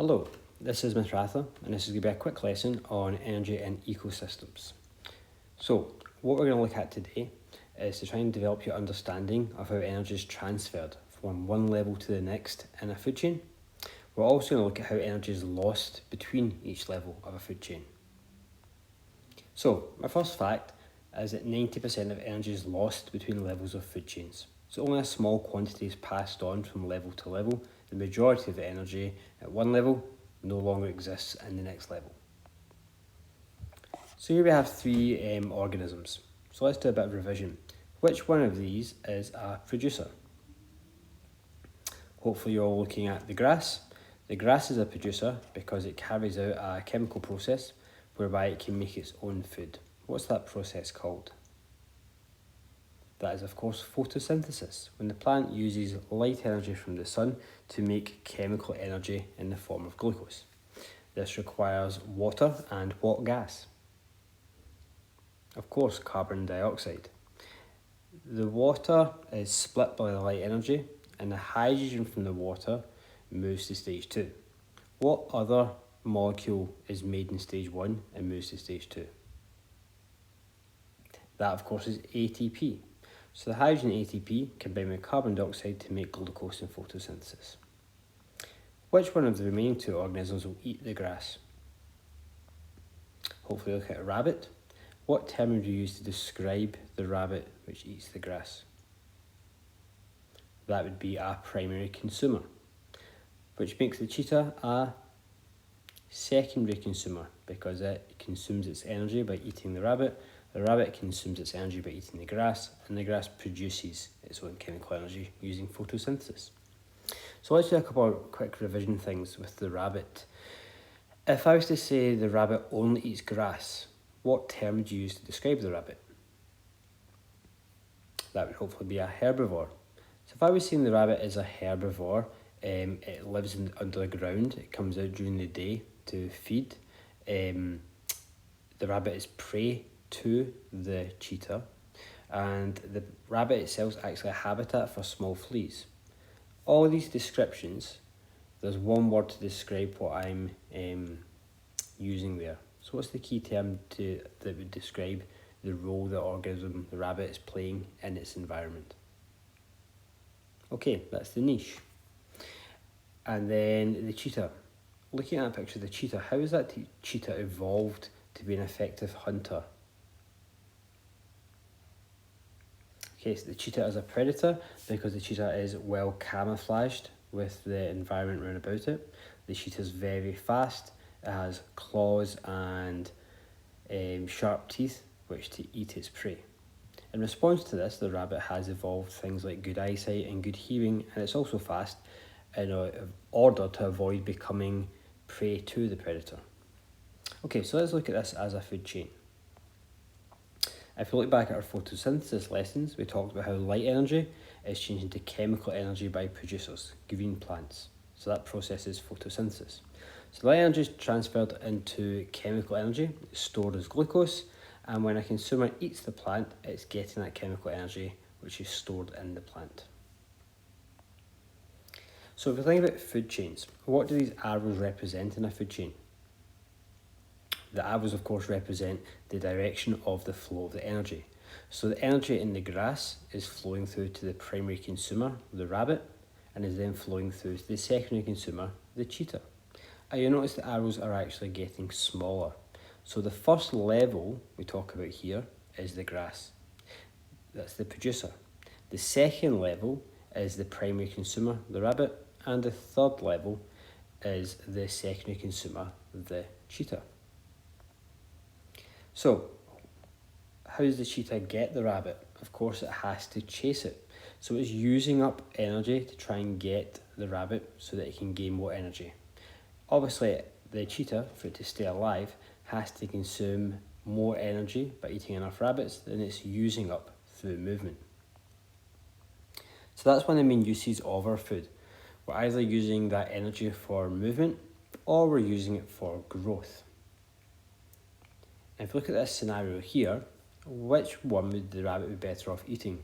Hello, this is Mr. Arthur, and this is going to be a quick lesson on energy and ecosystems. So, what we're going to look at today is to try and develop your understanding of how energy is transferred from one level to the next in a food chain. We're also going to look at how energy is lost between each level of a food chain. So, my first fact is that 90% of energy is lost between levels of food chains. So only a small quantity is passed on from level to level. The majority of the energy at one level no longer exists in the next level. So here we have three organisms. So let's do a bit of revision. Which one of these is a producer? Hopefully you're all looking at the grass. The grass is a producer because it carries out a chemical process whereby it can make its own food. What's that process called? That is, of course, photosynthesis, when the plant uses light energy from the sun to make chemical energy in the form of glucose. This requires water and what gas? Of course, carbon dioxide. The water is split by the light energy, and the hydrogen from the water moves to stage 2. What other molecule is made in stage 1 and moves to stage 2? That, of course, is ATP. So the hydrogen ATP combine with carbon dioxide to make glucose in photosynthesis. Which one of the remaining two organisms will eat the grass? Hopefully look at a rabbit. What term would you use to describe the rabbit which eats the grass? That would be a primary consumer, which makes the cheetah a secondary consumer because it consumes its energy by eating the rabbit consumes its energy by eating the grass, and the grass produces its own chemical energy using photosynthesis. So let's do a couple of quick revision things with the rabbit. If I was to say the rabbit only eats grass, what term would you use to describe the rabbit? That would hopefully be a herbivore. So if I was saying the rabbit is a herbivore, it lives under the ground, it comes out during the day to feed. The rabbit is prey to the cheetah, and the rabbit itself is actually a habitat for small fleas. All these descriptions, there's one word to describe what I'm using there. So what's the key term that would describe the role the organism, the rabbit, is playing in its environment? Okay, that's the niche. And then the cheetah. Looking at a picture of the cheetah, how has that cheetah evolved to be an effective hunter? Okay, so the cheetah is a predator because the cheetah is well camouflaged with the environment around about it. The cheetah is very fast. It has claws and sharp teeth which to eat its prey. In response to this, the rabbit has evolved things like good eyesight and good hearing, and it's also fast in order to avoid becoming prey to the predator. Okay, so let's look at this as a food chain. If you look back at our photosynthesis lessons, we talked about how light energy is changed into chemical energy by producers, green plants. So that process is photosynthesis. So light energy is transferred into chemical energy, it's stored as glucose, and when a consumer eats the plant, it's getting that chemical energy which is stored in the plant. So if we think about food chains, what do these arrows represent in a food chain? The arrows, of course, represent the direction of the flow of the energy. So the energy in the grass is flowing through to the primary consumer, the rabbit, and is then flowing through to the secondary consumer, the cheetah. And you'll notice the arrows are actually getting smaller. So the first level we talk about here is the grass. That's the producer. The second level is the primary consumer, the rabbit, and the third level is the secondary consumer, the cheetah. So, how does the cheetah get the rabbit? Of course, it has to chase it. So it's using up energy to try and get the rabbit so that it can gain more energy. Obviously, the cheetah, for it to stay alive, has to consume more energy by eating enough rabbits than it's using up through movement. So that's one of the main uses of our food. We're either using that energy for movement or we're using it for growth. If you look at this scenario here, which one would the rabbit be better off eating?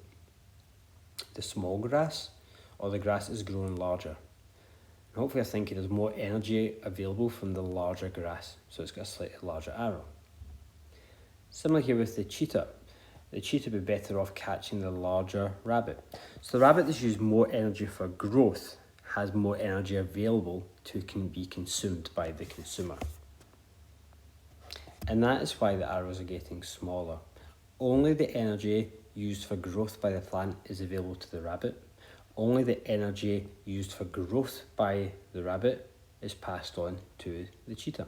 The small grass or the grass that's growing larger? hopefully you're thinking there's more energy available from the larger grass, so it's got a slightly larger arrow. Similar here with the cheetah. The cheetah would be better off catching the larger rabbit. So the rabbit that's used more energy for growth has more energy available to be consumed by the consumer. And that is why the arrows are getting smaller. Only the energy used for growth by the plant is available to the rabbit. Only the energy used for growth by the rabbit is passed on to the cheetah.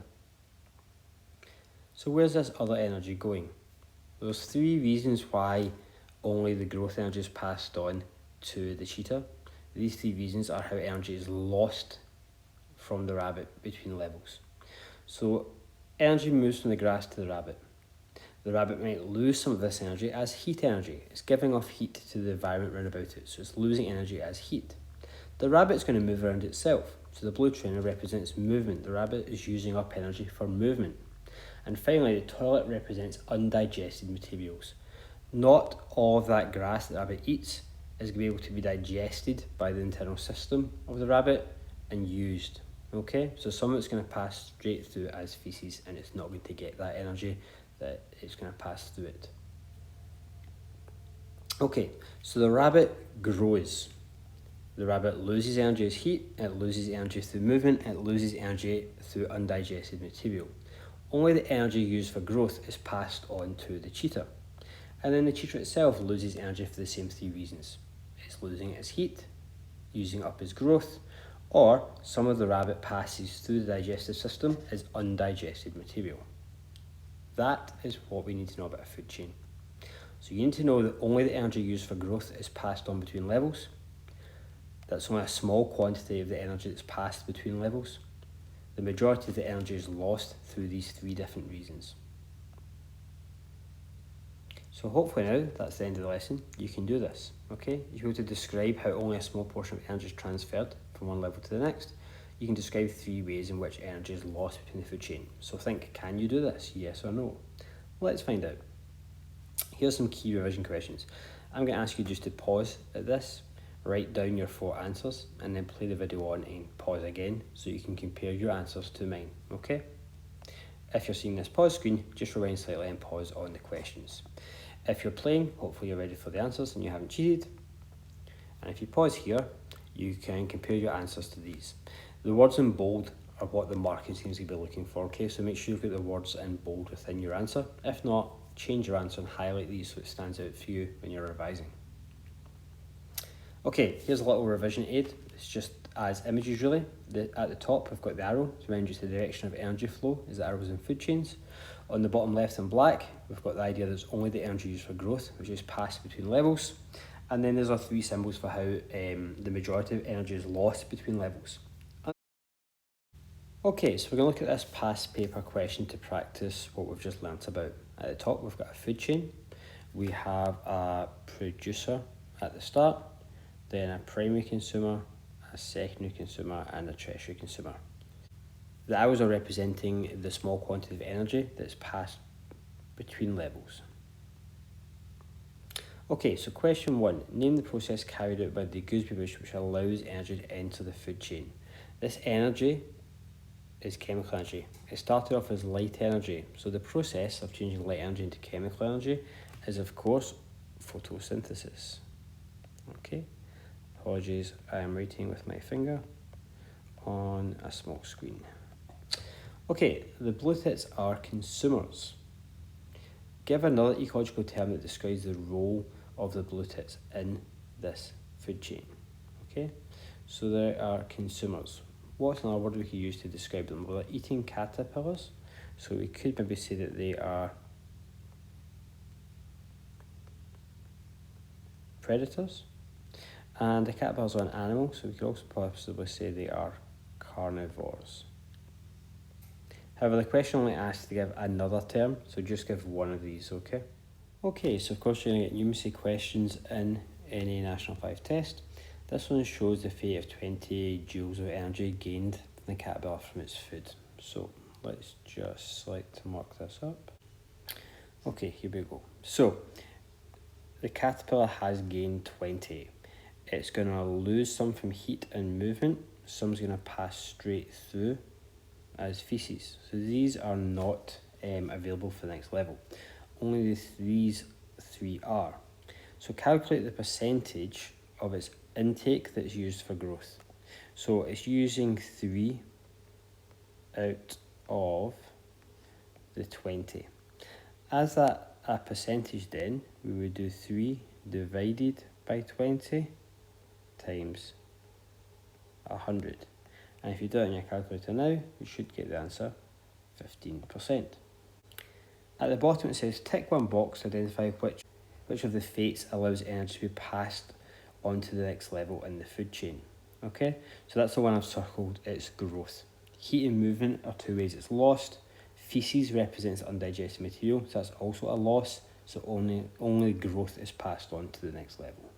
So where's this other energy going? There's 3 reasons why only the growth energy is passed on to the cheetah. These 3 reasons are how energy is lost from the rabbit between levels. So energy moves from the grass to the rabbit. The rabbit might lose some of this energy as heat energy. It's giving off heat to the environment around about it, so it's losing energy as heat. The rabbit's going to move around itself, so the blue trainer represents movement. The rabbit is using up energy for movement. And finally, the toilet represents undigested materials. Not all of that grass that the rabbit eats is going to be able to be digested by the internal system of the rabbit and used. Okay, so some of it's going to pass straight through as feces, and it's not going to get that energy that it's going to pass through it. Okay, so the rabbit grows. The rabbit loses energy as heat, it loses energy through movement, it loses energy through undigested material. Only the energy used for growth is passed on to the cheetah. And then the cheetah itself loses energy for the same 3 reasons. It's losing its heat, using up its growth, or some of the rabbit passes through the digestive system as undigested material. That is what we need to know about a food chain. So you need to know that only the energy used for growth is passed on between levels. That's only a small quantity of the energy that's passed between levels. The majority of the energy is lost through these 3 different reasons. So hopefully now that's the end of the lesson. You can do this, okay? If you were to describe how only a small portion of energy is transferred from one level to the next, you can describe 3 ways in which energy is lost between the food chain. So think, can you do this? Yes or no? Let's find out. Here's some key revision questions. I'm going to ask you just to pause at this, write down your 4 answers, and then play the video on and pause again so you can compare your answers to mine, okay? If you're seeing this pause screen, just rewind slightly and pause on the questions. If you're playing, hopefully you're ready for the answers and you haven't cheated. And if you pause here, you can compare your answers to these. The words in bold are what the marking seems to be looking for, okay? So make sure you've got the words in bold within your answer. If not, change your answer and highlight these so it stands out for you when you're revising. Okay, here's a little revision aid. It's just as images really. At the top we've got the arrow to remind you to the direction of energy flow as the arrows in food chains. On the bottom left in black, we've got the idea that it's only the energy used for growth, which is passed between levels. And then there's our 3 symbols for how the majority of energy is lost between levels. Okay, so we're going to look at this past paper question to practice what we've just learnt about. At the top we've got a food chain. We have a producer at the start, then a primary consumer, a secondary consumer, and a tertiary consumer. The arrows are representing the small quantity of energy that's passed between levels. Okay, so question 1. Name the process carried out by the gooseberry bush which allows energy to enter the food chain. This energy is chemical energy. It started off as light energy. So the process of changing light energy into chemical energy is, of course, photosynthesis. Okay, apologies, I am writing with my finger on a small screen. Okay, the blue tits are consumers. Give another ecological term that describes the role of the blue tits in this food chain. Okay, so they are consumers. What's another word we could use to describe them? Well, they're eating caterpillars, so we could maybe say that they are predators. And the caterpillars are an animal, so we could also possibly say they are carnivores. However, the question only asks to give another term, so just give one of these, okay? Okay, so of course you're going to get numeracy questions in any National 5 test. This one shows the fate of 20 joules of energy gained from the caterpillar from its food. So let's just select to mark this up. Okay, here we go. So the caterpillar has gained 20. It's going to lose some from heat and movement, some's going to pass straight through as feces. So these are not available for the next level. Only these three are. So calculate the percentage of its intake that's used for growth. So it's using 3 out of the 20. As that a percentage then, we would do 3 divided by 20 times 100. And if you do it in your calculator now, you should get the answer 15%. At the bottom it says tick one box to identify which of the fates allows energy to be passed on to the next level in the food chain. Okay, so that's the one I've circled, it's growth. Heat and movement are two ways it's lost. Feces represents undigested material, so that's also a loss, so only growth is passed on to the next level.